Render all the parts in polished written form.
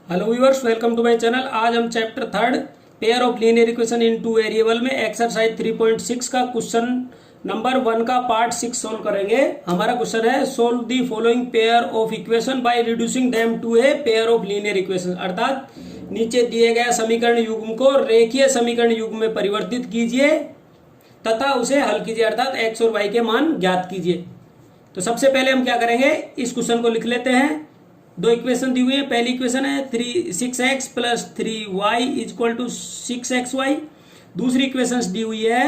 Hello viewers, welcome to my channel. आज हम chapter third pair of linear equation in two variable में exercise 3.6 का question number 1 का part 6 solve करेंगे। हमारा क्वेश्चन है solve the following pair of equation by reducing them to a pair of linear equation. अर्थात नीचे दिए गए समीकरण युग्म को रेखीय समीकरण युग्म में परिवर्तित कीजिए तथा उसे हल कीजिए, अर्थात एक्स और वाई के मान ज्ञात कीजिए। तो सबसे पहले हम क्या करेंगे, इस क्वेश्चन को लिख लेते हैं। दो इक्वेशन दी हुई है। पहली इक्वेशन है 6x plus 3y is equal to 6xy। दूसरी इक्वेशन दी हुई है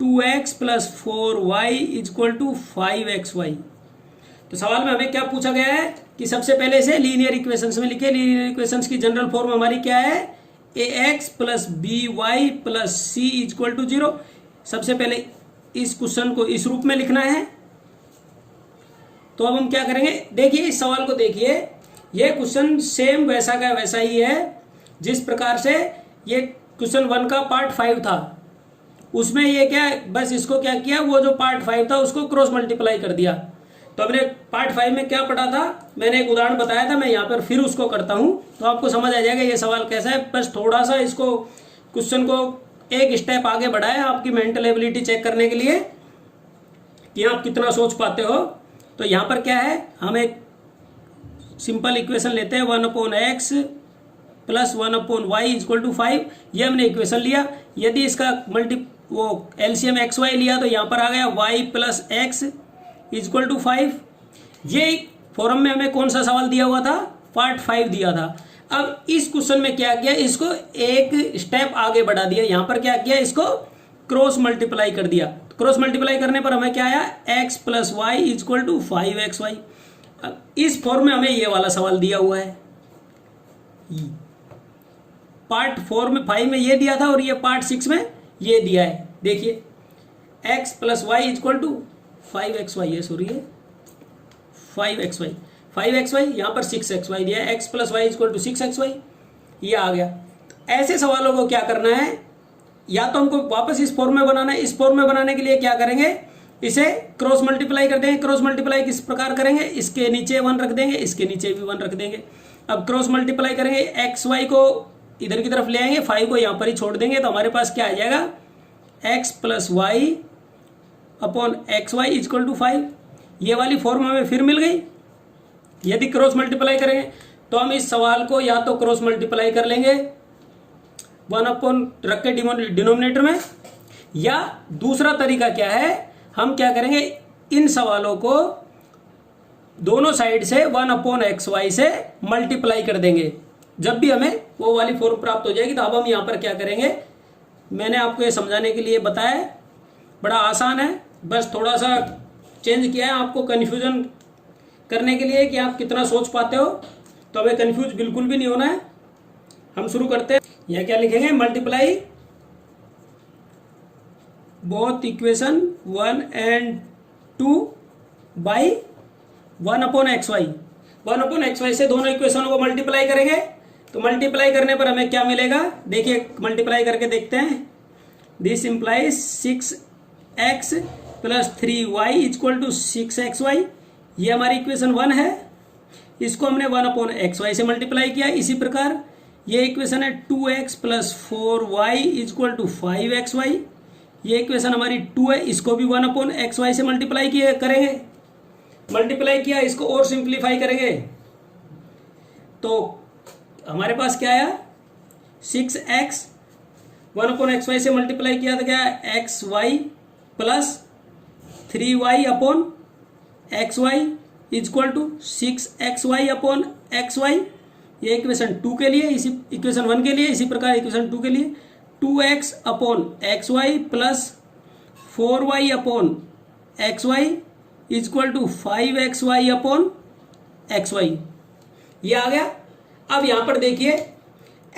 2x plus 4y equal to 5xy। तो सवाल में हमें क्या पूछा गया है कि सबसे पहले इसे लीनियर इक्वेशंस में लिखे। लीनियर इक्वेशंस की जनरल फॉर्म हमारी क्या है, ax plus by plus c is equal to 0। सबसे पहले इस क्वेश्चन को इस रूप में लिखना है। तो अब हम क्या करेंगे, देखिए इस सवाल को देखिए। ये क्वेश्चन सेम वैसा का वैसा ही है जिस प्रकार से ये क्वेश्चन 1 का पार्ट 5 था। उसमें ये क्या, बस इसको क्या किया, वो जो पार्ट 5 था उसको क्रॉस मल्टीप्लाई कर दिया। तो हमने पार्ट 5 में क्या पढ़ा था, मैंने एक उदाहरण बताया था, मैं यहाँ पर फिर उसको करता हूँ तो आपको समझ आ जाएगा ये सवाल कैसा है। बस थोड़ा सा इसको क्वेश्चन को एक स्टेप आगे बढ़ाया आपकी मेंटल एबिलिटी चेक करने के लिए कि आप कितना सोच पाते हो। तो यहां पर क्या है, हम एक सिंपल इक्वेशन लेते हैं 1/x plus 1/y equal to 5। ये हमने इक्वेशन लिया। यदि इसका एलसीएम xy लिया तो यहां पर आ गया y plus x is equal to 5। ये फॉर्म में हमें कौन सा सवाल दिया हुआ था, पार्ट 5 दिया था। अब इस क्वेश्चन में क्या किया, इसको एक स्टेप आगे बढ़ा दिया। यहां पर क्या किया, इसको क्रॉस मल्टीप्लाई कर दिया। क्रॉस मल्टीप्लाई करने पर हमें क्या आया, x plus y is equal to 5xy। इस फॉर्म में हमें ये वाला सवाल दिया हुआ है। पार्ट 4 में 5 में ये दिया था और ये पार्ट 6 में ये दिया है। देखिए x plus y is equal to 5xy, ये सॉरी है 5xy यहाँ पर 6xy दिया है। x plus y is equal to 6xy, ये आ गया। ऐसे सवालों को क्या करना है, या तो हमको वापस इस फॉर्म में बनाना है। इस फॉर्म में बनाने के लिए क्या करेंगे, इसे क्रॉस मल्टीप्लाई कर देंगे। क्रॉस मल्टीप्लाई किस प्रकार करेंगे, इसके नीचे 1 रख देंगे, इसके नीचे भी 1 रख देंगे। अब क्रॉस मल्टीप्लाई करेंगे, एक्स वाई को इधर की तरफ ले आएंगे, 5 को यहाँ पर ही छोड़ देंगे। तो हमारे पास क्या आ जाएगा, x plus y upon x y is equal to 5। ये वाली फॉर्म हमें फिर मिल गई। यदि क्रॉस मल्टीप्लाई करेंगे तो हम इस सवाल को या तो क्रॉस मल्टीप्लाई कर लेंगे 1 अपॉन रख के डिनोमिनेटर में, या दूसरा तरीका क्या है, हम क्या करेंगे, इन सवालों को दोनों साइड से 1 अपॉन एक्स वाई से मल्टीप्लाई कर देंगे। जब भी हमें वो वाली फॉर्म प्राप्त हो जाएगी तो अब हम यहाँ पर क्या करेंगे, मैंने आपको ये समझाने के लिए बताया, बड़ा आसान है, बस थोड़ा सा चेंज किया है आपको कन्फ्यूजन करने के लिए कि आप कितना सोच पाते हो। तो हमें कन्फ्यूज बिल्कुल भी नहीं होना है। हम शुरू करते हैं। यह क्या लिखेंगे, multiply both equation 1 and 2 by 1 upon x y. 1 upon x y से दोनों इक्वेशनों को मल्टीप्लाई करेंगे। तो मल्टीप्लाई करने पर हमें क्या मिलेगा, देखिए मल्टीप्लाई करके देखते हैं। This implies 6x plus 3y is equal to 6xy। ये हमारी इक्वेशन 1 है। इसको हमने 1 अपॉन एक्स वाई से मल्टीप्लाई किया। इसी प्रकार ये इक्वेशन है 2x plus 4y equal to 5xy। ये इक्वेशन हमारी 2 है, इसको भी 1 अपॉन एक्स वाई से मल्टीप्लाई किए करेंगे। मल्टीप्लाई किया, इसको और सिंप्लीफाई करेंगे तो हमारे पास क्या आया, 6x 1 अपॉन एक्स वाई से मल्टीप्लाई किया तो क्या, x y plus 3y upon x y is equal to 6xy upon x y. ये इक्वेशन 2 के लिए, इसी इक्वेशन 1 के लिए, इसी प्रकार इक्वेशन 2 के लिए 2x upon x y plus 4y upon x y is equal to 5xy upon x y. ये आ गया। अब यहां पर देखिए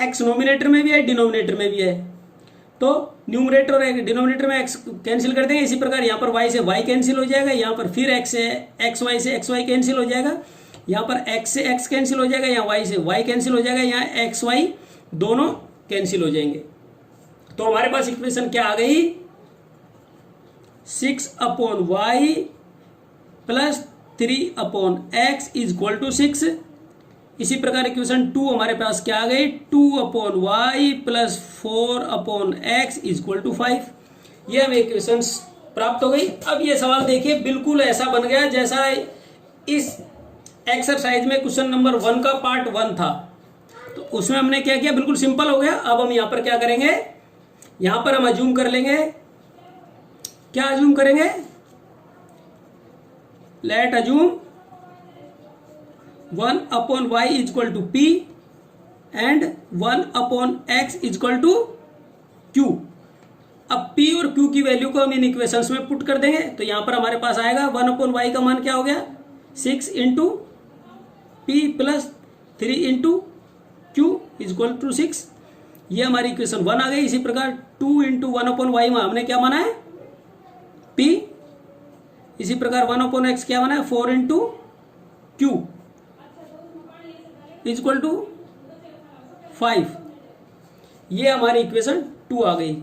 x नोमिनेटर में भी है, डिनोमिनेटर में भी है। तो न्यूमरेटर और डिनोमिनेटर में x कैंसिल कर देंगे। इसी प्रकार यहाँ पर y से y कैंसिल हो जाएगा, यहाँ पर फिर x से एक्स वाई से एक्स वाई कैंसिल हो जाएगा, यहाँ पर x से x कैंसिल हो जाएगा, यहाँ y से y कैंसिल हो जाएगा, यहाँ एक्स वाई दोनों कैंसिल हो जाएंगे। तो हमारे पास इक्वेशन क्या आ गई, 6 upon y plus 3 upon x is equal to 6। इसी प्रकार इक्वेशन 2 हमारे पास क्या आ गई, 2/y plus 4/x equal to 5। ये हमें इक्वेशन प्राप्त हो गई। अब ये सवाल देखिए बिल्कुल ऐसा बन गया जैसा इस एक्सरसाइज में क्वेश्चन नंबर 1 का पार्ट 1 था। तो उसमें हमने क्या किया, बिल्कुल सिंपल हो गया। अब हम यहाँ पर क्या करेंगे, यहाँ पर हम अज्यूम कर लेंगे, क्या अज्यूम करेंगे, let assume 1/y equal to p and 1/x equal to q। अब p और q की वैल्यू को हम इन इक्वेशंस में पुट कर देंगे। तो यहां पर हमारे पास आएगा 1/y का मान क्या हो गया, 6 into p plus 3 into q equal to 6। ये हमारी इक्वेशन 1 आ गई। इसी प्रकार 2 इंटू 1/y में हमने क्या माना है, p। इसी प्रकार 1/x क्या माना है, 4 इंटू q इक्वल टू 5। ये हमारी इक्वेशन 2 आ गई।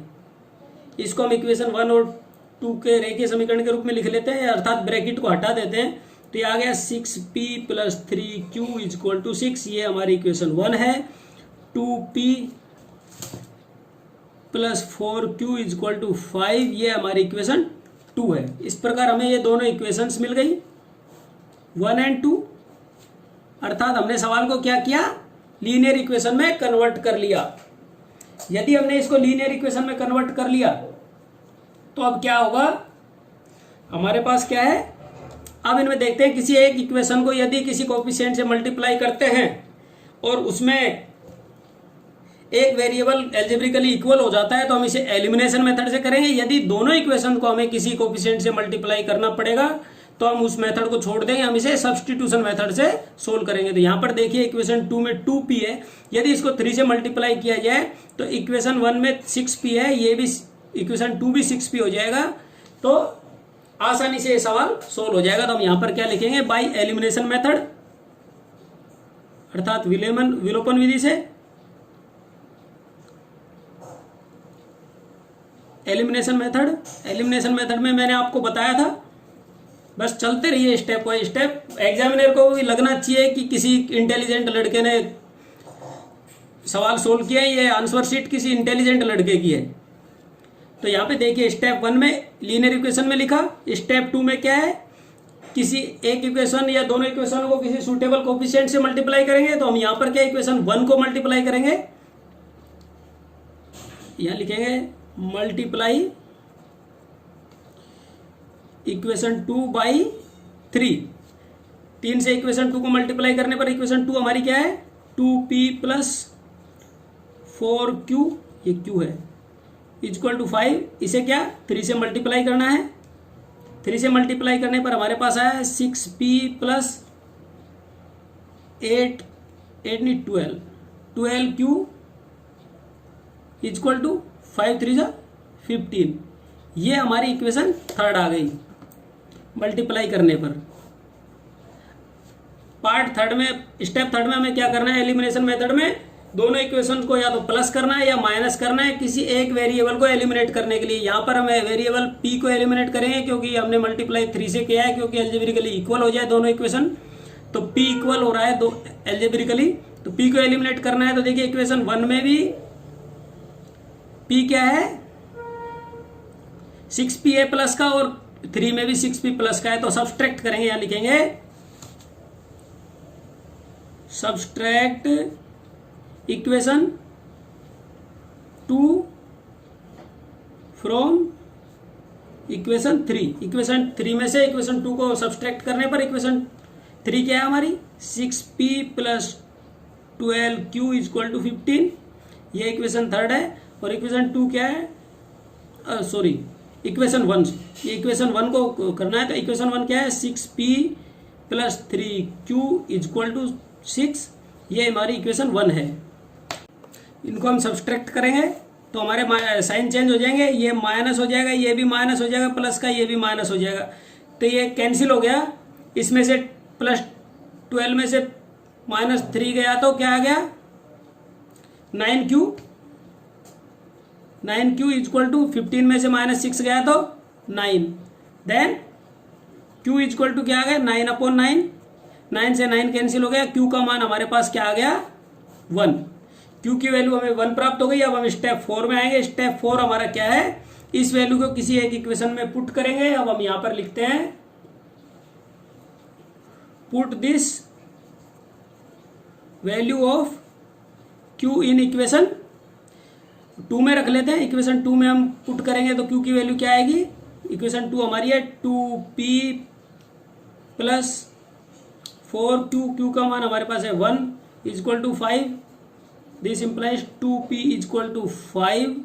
इसको हम इक्वेशन 1 और 2 के रेखीय समीकरण के रूप में लिख लेते हैं, अर्थात ब्रैकेट को हटा देते हैं। तो ये आ गया 6p plus 3q equal to 6। ये हमारी इक्वेशन 1 है। 2p plus 4q equal to 5, ये हमारी इक्वेशन 2 है। इस प्रकार हमें ये दोनों इक्वेशंस मिल गई 1 एंड 2, अर्थात हमने सवाल को क्या किया, लीनियर इक्वेशन में कन्वर्ट कर लिया। यदि हमने इसको लीनियर इक्वेशन में कन्वर्ट कर लिया तो अब क्या होगा, हमारे पास क्या है, अब इनमें देखते हैं किसी एक इक्वेशन को यदि किसी कोएफिशिएंट से मल्टीप्लाई करते हैं और उसमें एक वेरिएबल एल्जेब्रिकली इक्वल हो जाता है तो हम इसे एलिमिनेशन मेथड से करेंगे। यदि दोनों इक्वेशन को हमें किसी कोएफिशिएंट से मल्टीप्लाई करना पड़ेगा तो हम उस मेथड को छोड़ देंगे, हम इसे सब्स्टिट्यूशन मेथड से सोल्व करेंगे। तो यहां पर देखिए इक्वेशन 2 में 2p है, यदि इसको 3 से मल्टीप्लाई किया जाए तो इक्वेशन 1 में 6p है, ये भी इक्वेशन 2 भी 6p हो जाएगा। तो आसानी से ये सवाल सोल्व हो जाएगा। तो हम यहां पर क्या लिखेंगे, बाय एलिमिनेशन मेथड, अर्थात विलोपन विधि से एलिमिनेशन मेथड में मैंने आपको बताया था, बस चलते रहिए स्टेप बाय स्टेप। एग्जामिनर को भी लगना चाहिए कि किसी इंटेलिजेंट लड़के ने सवाल सोल्व किया है, ये आंसर शीट किसी इंटेलिजेंट लड़के की है। तो यहाँ पे देखिए स्टेप 1 में लीनियर इक्वेशन में लिखा, स्टेप 2 में क्या है, किसी एक इक्वेशन या दोनों इक्वेशन को किसी सुटेबल कोएफिशिएंट से मल्टीप्लाई करेंगे। तो हम यहाँ पर क्या इक्वेशन 1 को मल्टीप्लाई करेंगे, यहाँ लिखेंगे मल्टीप्लाई इक्वेशन 2 बाई 3 से इक्वेशन 2 को मल्टीप्लाई करने पर इक्वेशन 2 हमारी क्या है, 2p प्लस 4q, ये q है, इक्वल टू 5। इसे क्या 3 से मल्टीप्लाई करना है, 3 से मल्टीप्लाई करने पर हमारे पास आया 6p plus 12q equal to 5 3 15। ये हमारी इक्वेशन 3 आ गई मल्टीप्लाई करने पर। पार्ट 3 में, स्टेप 3 में हमें क्या करना है, एलिमिनेशन मेथड में दोनों इक्वेशन को या तो प्लस करना है या माइनस करना है किसी एक वेरिएबल को एलिमिनेट करने के लिए। यहाँ पर हमें वेरिएबल p को एलिमिनेट करेंगे क्योंकि हमने मल्टीप्लाई 3 से किया है, क्योंकि एल्जेब्रिकली इक्वल हो जाए दोनों इक्वेशन। तो p इक्वल हो रहा है दो एल्जेब्रिकली, तो p को एलिमिनेट करना है। तो देखिए इक्वेशन 1 में भी p क्या है, 6p है प्लस का, और 3 में भी 6p प्लस का है। तो सब्सट्रैक्ट करेंगे, यहाँ लिखेंगे subtract equation 2 from equation 3। Equation 3 में से इक्वेशन 2 को सब्सट्रैक्ट करने पर इक्वेशन 3 क्या है हमारी, 6p plus 12q equal to 15। ये इक्वेशन 3 है। और इक्वेशन 2 क्या है, सॉरी इक्वेशन 1, ये इक्वेशन 1 को करना है। तो इक्वेशन 1 क्या है, 6p plus 3q equal to 6। ये हमारी इक्वेशन 1 है। इनको हम सब्सट्रैक्ट करेंगे तो हमारे साइन चेंज हो जाएंगे, ये माइनस हो जाएगा, ये भी माइनस हो जाएगा, प्लस का ये भी माइनस हो जाएगा। तो ये कैंसिल हो गया, इसमें से प्लस 12 में से माइनस 3 गया तो क्या आ गया, 9q इक्वल टू 15 में से माइनस 6 गया तो 9, देन q इक्वल टू क्या आ गया, 9/9। 9 से 9 कैंसिल हो गया, क्यू का मान हमारे पास क्या आ गया 1। क्यू की वैल्यू हमें 1 प्राप्त हो गई। अब हम स्टेप 4 में आएंगे। स्टेप 4 हमारा क्या है, इस वैल्यू को किसी एक इक्वेशन में पुट करेंगे। अब हम यहां पर लिखते हैं put this value of Q in equation 2 में रख लेते हैं। इक्वेशन 2 में हम पुट करेंगे तो क्यू की वैल्यू क्या आएगी, इक्वेशन 2 हमारी है 2p प्लस 4q, क्यू का मान हमारे पास है 1 is equal to 5। This implies 2p is equal to 5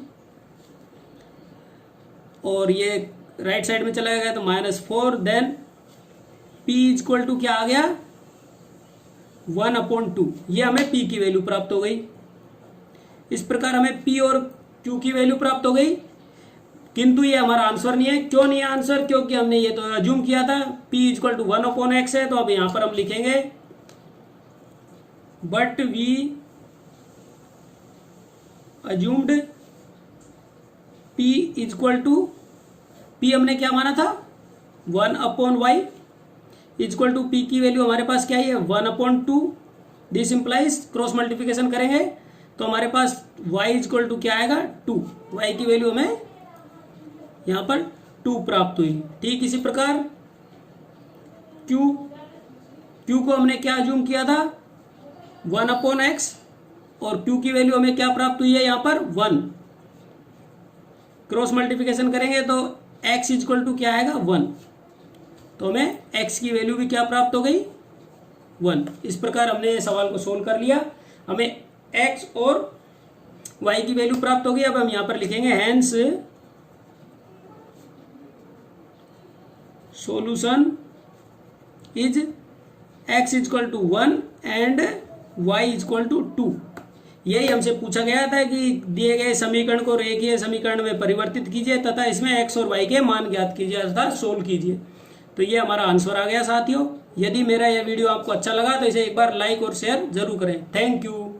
और ये राइट साइड में चला गया तो -4। Then p is equal to क्या आ गया 1/2। ये हमें p की वैल्यू प्राप्त हो गई। इस प्रकार हमें p और q की वैल्यू प्राप्त हो गई, किंतु ये हमारा आंसर नहीं है। क्यों नहीं है आंसर, क्योंकि हमने ये तो अज्यूम किया था p is equal to 1/x है। तो अब यहां पर हम लिखेंगे but we assumed p is equal to, p हमने क्या माना था 1/y is equal to p की वैल्यू हमारे पास क्या है 1/2। दिस इंप्लाइज क्रॉस मल्टीप्लिकेशन करेंगे तो हमारे पास y इज इक्वल टू क्या आएगा 2। y की वैल्यू हमें यहां पर 2 प्राप्त हुई। ठीक इसी प्रकार q को हमने क्या अज्यूम किया था 1/x और q की वैल्यू हमें क्या प्राप्त हुई है यहाँ पर 1। क्रॉस मल्टीप्लिकेशन करेंगे तो x इज इक्वल टू क्या आएगा 1, तो हमें x की वैल्यू भी क्या प्राप्त हो गई 1। इस प्रकार हमने ये सवाल को सोल्व कर लिया, हमें x और y की वैल्यू प्राप्त हो गई। अब हम यहां पर लिखेंगे hence solution is x is equal to 1 and y is equal to 2। यही हमसे पूछा गया था कि दिए गए समीकरण को रेखीय समीकरण में परिवर्तित कीजिए तथा इसमें x और y के मान ज्ञात कीजिए अर्थात सोल्व कीजिए। तो ये हमारा आंसर आ गया साथियों। यदि मेरा यह वीडियो आपको अच्छा लगा तो इसे एक बार लाइक और शेयर जरूर करें। Thank you.